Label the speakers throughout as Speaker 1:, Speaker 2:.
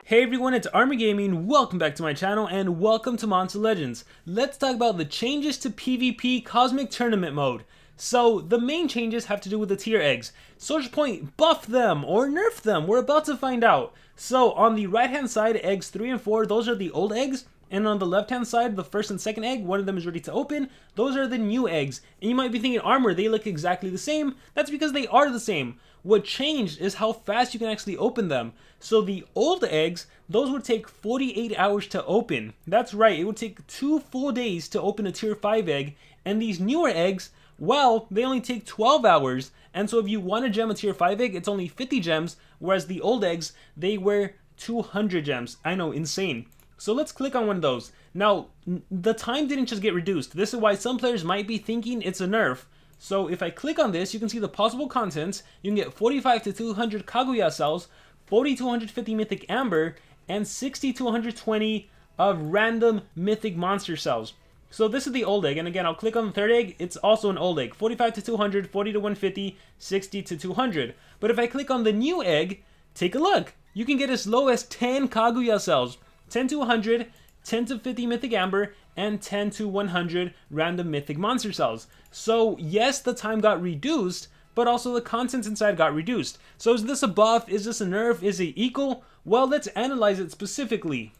Speaker 1: Hey everyone, it's Armor Gaming, welcome back to my channel, and welcome to Monster Legends. Let's talk about the changes to PvP Cosmic Tournament mode. So, the main changes have to do with the tier eggs. Social Point buffed them, or nerfed them, we're about to find out. So, on the right hand side, eggs 3 and 4, those are the old eggs. And on the left hand side, the first and second egg, one of them is ready to open. Those are the new eggs. And you might be thinking, Armor, they look exactly the same. That's because they are the same. What changed is how fast you can actually open them. So the old eggs, those would take 48 hours to open. That's right, it would take 2 full days to open a tier 5 egg. And these newer eggs, well, they only take 12 hours. And so if you want to gem a tier 5 egg, it's only 50 gems. Whereas the old eggs, they were 200 gems. I know, insane. So let's click on one of those. Now, the time didn't just get reduced. This is why some players might be thinking it's a nerf. So if I click on this, you can see the possible contents. You can get 45 to 200 Kaguya cells, 40 to 150 Mythic Amber, and 60 to 120 of random Mythic Monster cells. So this is the old egg, and again, I'll click on the third egg. It's also an old egg. 45 to 200, 40 to 150, 60 to 200. But if I click on the new egg, take a look. You can get as low as 10 Kaguya cells. 10 to 100, 10 to 50 Mythic Amber, and 10 to 100 random Mythic Monster cells. So yes, the time got reduced, but also the contents inside got reduced. So is this a buff? Is this a nerf? Is it equal? Well, let's analyze it specifically.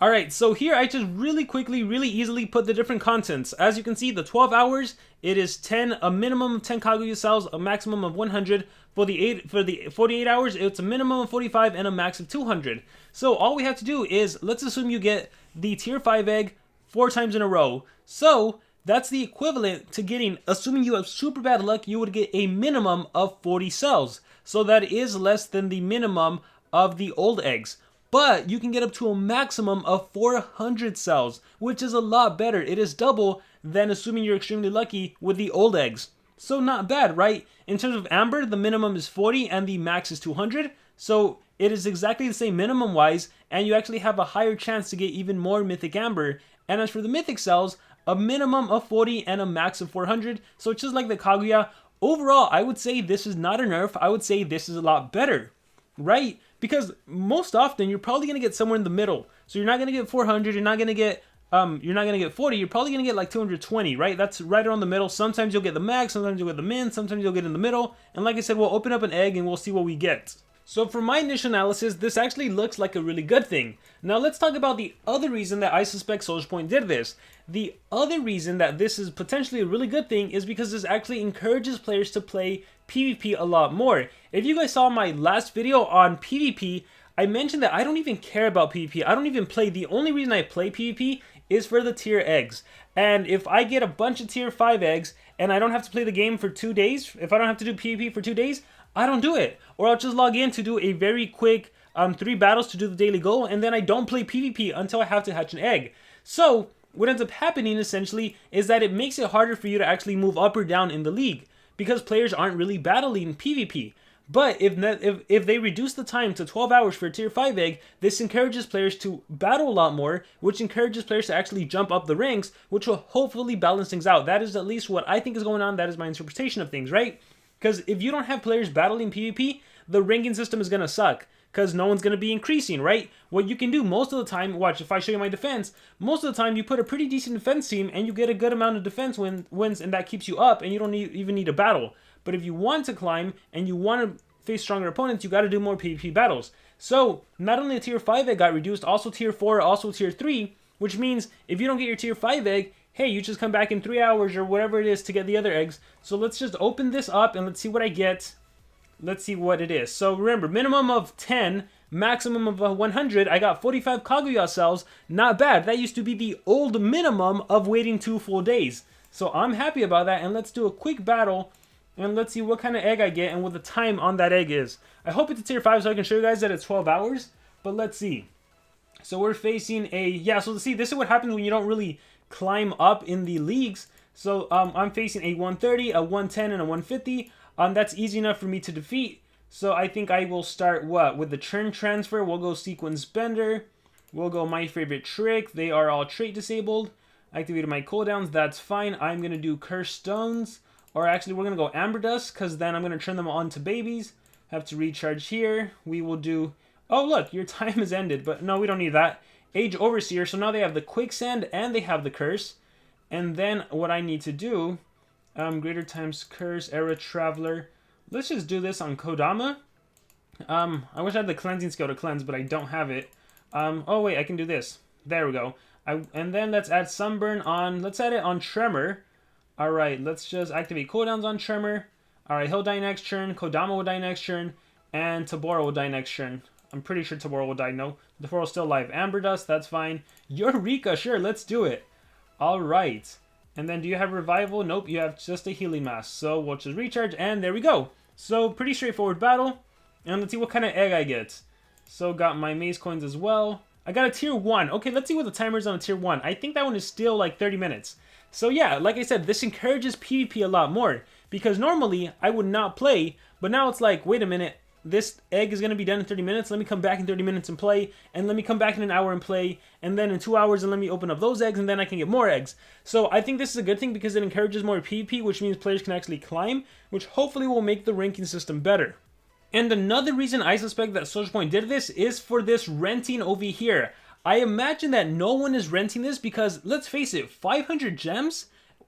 Speaker 1: Alright, so here I just really quickly, really easily put the different contents. As you can see, the 12 hours, it is a minimum of 10 Kaguya cells, a maximum of 100. For the 48 hours, it's a minimum of 45 and a max of 200. So all we have to do is, let's assume you get the tier 5 egg 4 times in a row. So that's the equivalent to getting, assuming you have super bad luck, you would get a minimum of 40 cells. So that is less than the minimum of the old eggs. But you can get up to a maximum of 400 cells, which is a lot better. It is double than assuming you're extremely lucky with the old eggs. So not bad, right? In terms of Amber, the minimum is 40 and the max is 200. So it is exactly the same minimum wise, and you actually have a higher chance to get even more Mythic Amber. And as for the Mythic cells, a minimum of 40 and a max of 400. So it's just like the Kaguya. Overall, I would say this is not a nerf. I would say this is a lot better, right? Because most often you're probably gonna get somewhere in the middle. So you're not gonna get 400. You're not gonna get 40. You're probably gonna get like 220, right? That's right around the middle. Sometimes you'll get the max. Sometimes you'll get the min. Sometimes you'll get in the middle. And like I said, we'll open up an egg and we'll see what we get. So for my initial analysis, this actually looks like a really good thing. Now let's talk about the other reason that I suspect Social Point did this. The other reason that this is potentially a really good thing is because this actually encourages players to play PvP a lot more. If you guys saw my last video on PvP, I mentioned that I don't even care about PvP. I don't even play. The only reason I play PvP is for the tier eggs. And if I get a bunch of tier 5 eggs and I don't have to play the game for 2 days, if I don't have to do PvP for 2 days, I don't do it. Or I'll just log in to do a very quick 3 battles to do the daily goal, and then I don't play PvP until I have to hatch an egg. So what ends up happening essentially is that it makes it harder for you to actually move up or down in the league because players aren't really battling PvP. But if they reduce the time to 12 hours for a tier 5 egg, this encourages players to battle a lot more, which encourages players to actually jump up the ranks, which will hopefully balance things out. That is at least what I think is going on. That is my interpretation of things, right? Because if you don't have players battling PvP, the ranking system is going to suck. Because no one's going to be increasing, right? What you can do most of the time, watch, if I show you my defense, most of the time you put a pretty decent defense team and you get a good amount of defense wins, and that keeps you up and you don't even need a battle. But if you want to climb and you want to face stronger opponents, you got to do more PvP battles. So not only the tier 5 egg got reduced, also tier 4, also tier 3, which means if you don't get your tier 5 egg, hey, you just come back in 3 hours or whatever it is to get the other eggs. So let's just open this up and let's see what I get. Let's see what it is. So remember, minimum of 10, maximum of 100. I got 45 Kaguya cells. Not bad. That used to be the old minimum of waiting 2 full days. So I'm happy about that. And let's do a quick battle. And let's see what kind of egg I get and what the time on that egg is. I hope it's a tier 5 so I can show you guys that it's 12 hours. But let's see. So we're facing a... Yeah, so see, this is what happens when you don't really climb up in the leagues. So I'm facing a 130, a 110, and a 150. That's easy enough for me to defeat. So I think I will start with the turn transfer. We'll go Sequence Bender. We'll go My Favorite Trick. They are all trait disabled. I activated my cooldowns. That's fine. I'm going to do Curse Stones. Or actually, we're going to go Amber Dust because then I'm going to turn them on to babies. Have to recharge here. We will do Oh, look, your time has ended, but no, we don't need that. Age Overseer, so now they have the Quicksand and they have the Curse. And then what I need to do, Greater Times Curse, Era Traveler. Let's just do this on Kodama. I wish I had the Cleansing skill to cleanse, but I don't have it. Oh wait, I can do this. There we go. And then let's add Sunburn on, let's add it on Tremor. Alright, let's just activate cooldowns on Tremor. Alright, he'll die next turn, Kodama will die next turn, and Tabora will die next turn. I'm pretty sure Tabora will die, no. Taboro's still alive. Amber Dust, that's fine. Eureka, sure, let's do it. Alright. And then do you have Revival? Nope, you have just a Healing Mask. So we'll just recharge, and there we go. So, pretty straightforward battle. And let's see what kind of egg I get. So, got my Maze Coins as well. I got a tier 1. Okay, let's see what the timer is on a tier 1. I think that one is still like 30 minutes. So yeah, like I said, this encourages PvP a lot more. Because normally, I would not play. But now it's like, wait a minute. This egg is going to be done in 30 minutes. Let me come back in 30 minutes and play. And let me come back in an hour and play. And then in 2 hours, and let me open up those eggs. And then I can get more eggs. So I think this is a good thing because it encourages more PvP. Which means players can actually climb. Which hopefully will make the ranking system better. And another reason I suspect that Social Point did this is for this renting over here. I imagine that no one is renting this because, let's face it, 500 gems?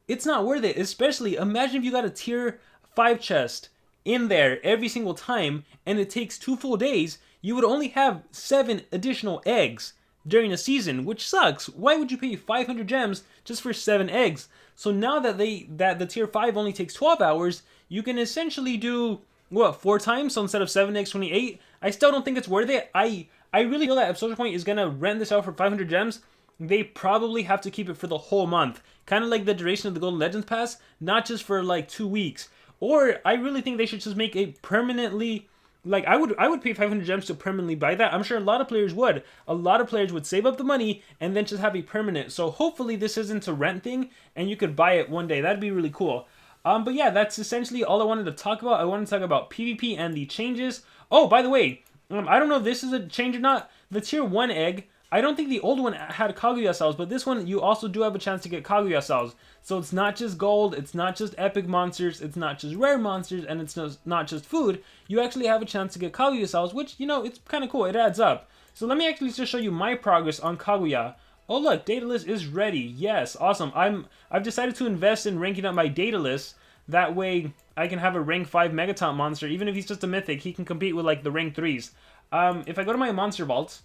Speaker 1: It's not worth it. Especially, imagine if you got a tier 5 chest in there every single time and it takes 2 full days, you would only have 7 additional eggs during a season, which sucks. Why would you pay 500 gems just for 7 eggs? So now that the tier 5 only takes 12 hours, you can essentially do... what, 4 times? So instead of 7 eggs, 28? I still don't think it's worth it. I really feel that if Social Point is going to rent this out for 500 gems, they probably have to keep it for the whole month. Kind of like the duration of the Golden Legends Pass, not just for like 2 weeks. Or I really think they should just make a permanently... like, I would pay 500 gems to permanently buy that. I'm sure a lot of players would. A lot of players would save up the money and then just have a permanent. So hopefully this isn't a rent thing and you could buy it one day. That'd be really cool. But yeah, that's essentially all I wanted to talk about. I wanted to talk about PvP and the changes. Oh, by the way, I don't know if this is a change or not. The tier 1 egg, I don't think the old one had Kaguya cells, but this one, you also do have a chance to get Kaguya cells. So it's not just gold, it's not just epic monsters, it's not just rare monsters, and it's not just food. You actually have a chance to get Kaguya cells, which, you know, it's kind of cool. It adds up. So let me actually just show you my progress on Kaguya. Oh look, data list is ready. Yes, awesome. I've decided to invest in ranking up my data list. That way I can have a rank 5 Megaton monster. Even if he's just a mythic, he can compete with like the rank 3s. If I go to my monster vault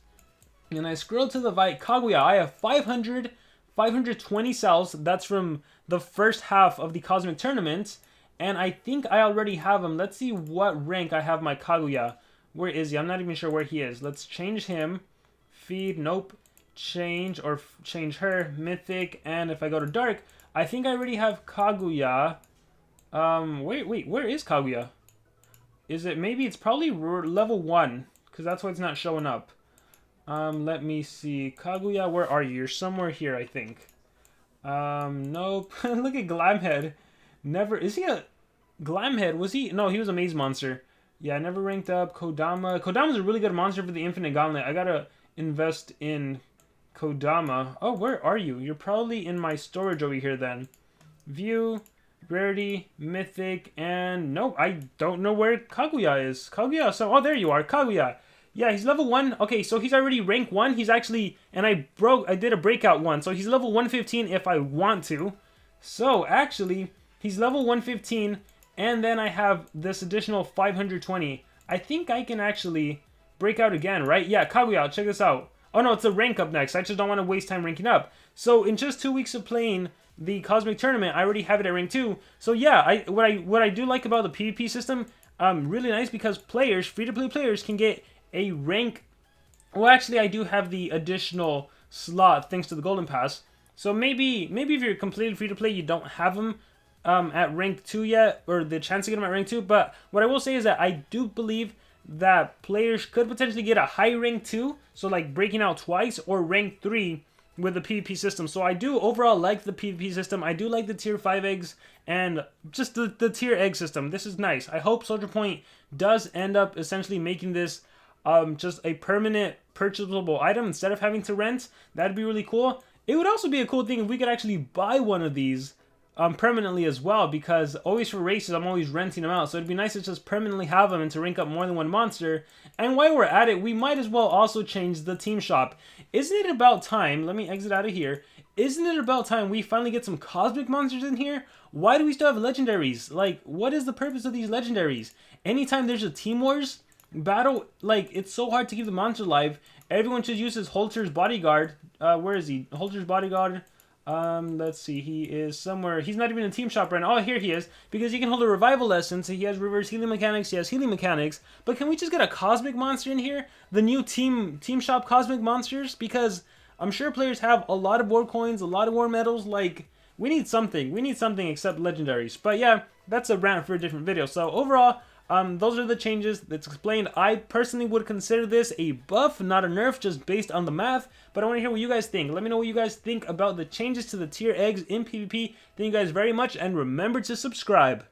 Speaker 1: and I scroll to the Kaguya, I have 520 cells. That's from the first half of the Cosmic Tournament. And I think I already have him. Let's see what rank I have my Kaguya. Where is he? I'm not even sure where he is. Let's change him. Feed, nope. Change or change her, mythic, and if I go to dark, I think I already have Kaguya. Wait, where is Kaguya? Is it, maybe it's probably level 1, because that's why it's not showing up. Let me see. Kaguya, where are you? You're somewhere here, I think. Nope. Look at Glamhead. Never, is he a Glamhead? Was he? No, he was a maze monster. Yeah, never ranked up. Kodama. Kodama's a really good monster for the Infinite Gauntlet. I gotta invest in Kodama. Oh, where are you? You're probably in my storage over here then. View, rarity, mythic, and nope, I don't know where Kaguya is. Kaguya, so, oh, there you are, Kaguya. Yeah, he's level 1. Okay, so he's already rank 1. He's actually, and I did a breakout one, so he's level 115 if I want to. So, actually, he's level 115, and then I have this additional 520. I think I can actually break out again, right? Yeah, Kaguya, check this out. Oh no, it's a rank up next. I just don't want to waste time ranking up. So in just 2 weeks of playing the Cosmic Tournament, I already have it at rank 2. So yeah, what I do like about the PvP system, really nice because players, free-to-play players, can get a rank. Well, actually, I do have the additional slot thanks to the Golden Pass. So maybe if you're completely free-to-play, you don't have them at rank 2 yet, or the chance to get them at rank 2. But what I will say is that I do believe that players could potentially get a high rank 2, so like breaking out twice, or rank 3 with the PvP system. So I do overall like the PvP system. I do like the tier 5 eggs and just the tier egg system. This is nice. I hope Soldier Point does end up essentially making this just a permanent purchasable item instead of having to rent. That'd be really cool. It would also be a cool thing if we could actually buy one of these permanently as well, because always for races I'm always renting them out, so it'd be nice to just permanently have them and to rank up more than one monster. And while we're at it, we might as well also change the team shop. Isn't it about time, let me exit out of here, isn't it about time we finally get some cosmic monsters in here? Why do we still have legendaries? Like, what is the purpose of these legendaries? Anytime there's a Team Wars battle, like, it's so hard to keep the monster alive. Everyone should use his Holter's bodyguard. Where is he? Holter's bodyguard. Let's see, he is somewhere, he's not even in team shop right now. Oh, here he is, because he can hold a revival essence, so he has reverse healing mechanics, he has healing mechanics. But can we just get a cosmic monster in here? The new team shop cosmic monsters? Because I'm sure players have a lot of war coins, a lot of war medals, like, we need something except legendaries. But yeah, that's a rant for a different video. So overall, those are the changes that's explained. I personally would consider this a buff, not a nerf, just based on the math. But I want to hear what you guys think. Let me know what you guys think about the changes to the tier eggs in PvP. Thank you guys very much, and remember to subscribe.